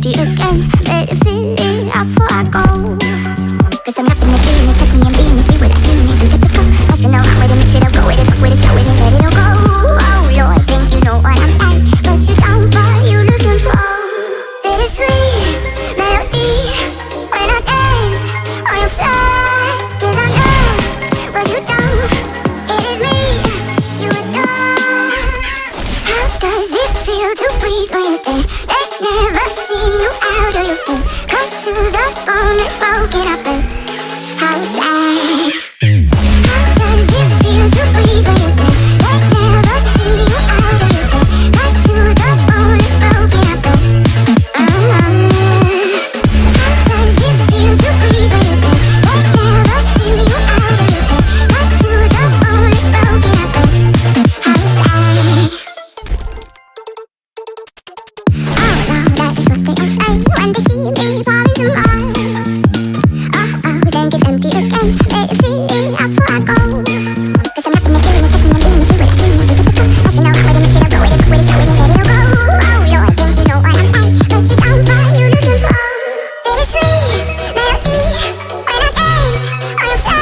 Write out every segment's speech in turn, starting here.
empty again. Better fill it up before I go. Cause I'm not gonna do it, touch me and be me, see what I see, maybe typical. Must know how to mix it up, go with it, fuck with it, go with it, let it all go. Oh Lord, think you know what I'm at, but you down for, you lose control. Bittersweet melody, when I dance on your fly. Cause I know what you done, it is me you adore. How does it feel to breathe when you're dead? They've never seen you out of your head. Cut to the bone, it's broken up and how sad. How does it feel to breathe when you're dead? They've never seen you out of your head. Cut to the bone, it's broken up and how does it feel to breathe when you're dead? They've never seen you out of your head. Cut to the bone, it's broken up and how sad. Oh no, that is what they say when they see me falling to mine. Then it's empty again. Let it fill it up before I go. Cause I'm not gonna do it, touch me and be me, see what I see, maybe typical. Must know how to mix it up, go with it, fuck with it, go with it, let it all go. Oh Lord, think you know what I'm at, but you down for, you lose control. Bittersweet melody, when I dance on your fly.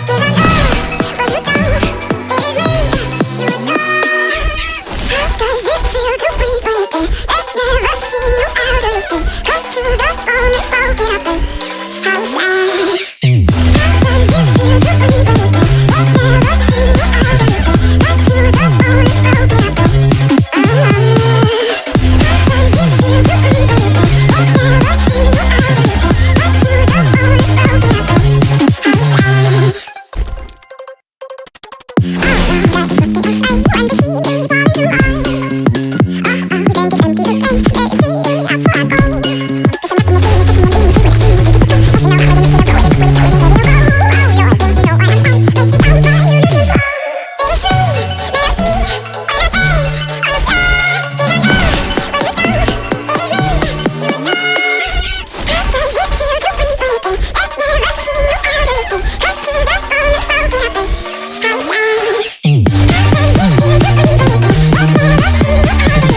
Cause I know what you done, it is me you adore. How does it feel to breathe when you're dead? They've never seen you out of your head. Cut to the bone, it's broken up and how sad. How does it feel to breathe when you're dead? They've never seen you out of your head. Cut to the bone, it's broken up and how does it feel to breathe when you're dead? They've never seen you out of your head. Cut to the bone, it's broken up and how sad. Oh no, that is what they say when they see me falling to mine. Then it's empty again. Let it fill it up before I go. Cause I'm not gonna do it, touch me and be me, see what I see, maybe typical. Must know how to mix it up, go with it, fuck with it, go with it, let it all go. Oh Lord, think you know what I'm at, but you down for, you lose control. Bittersweet melody, when I dance on your fly. Cause I know what you done, it is me you adore. How does it feel to breathe when you're dead? They've never seen you out of your head. Cut to the bone, it's broken up and how sad. How does it feel to breathe when you're dead? They've never seen you out of your head. Cut to the bone, it's broken up and how does it feel to breathe when you're dead? They've never seen you out of your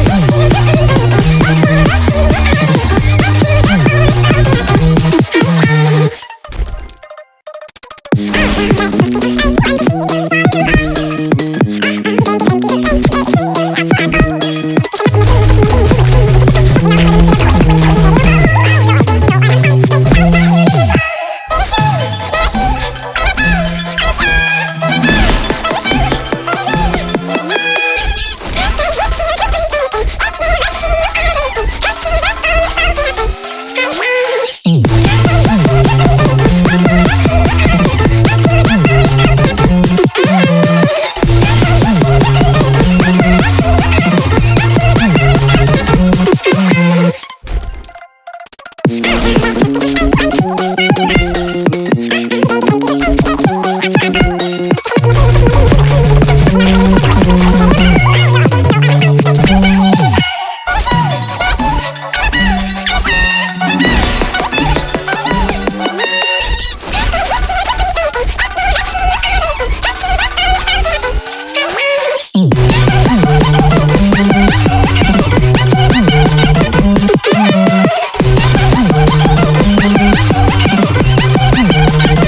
head.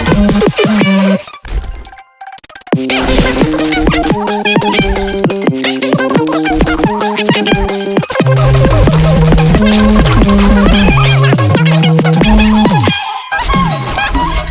Cut to the bone, it's broken up and how sad.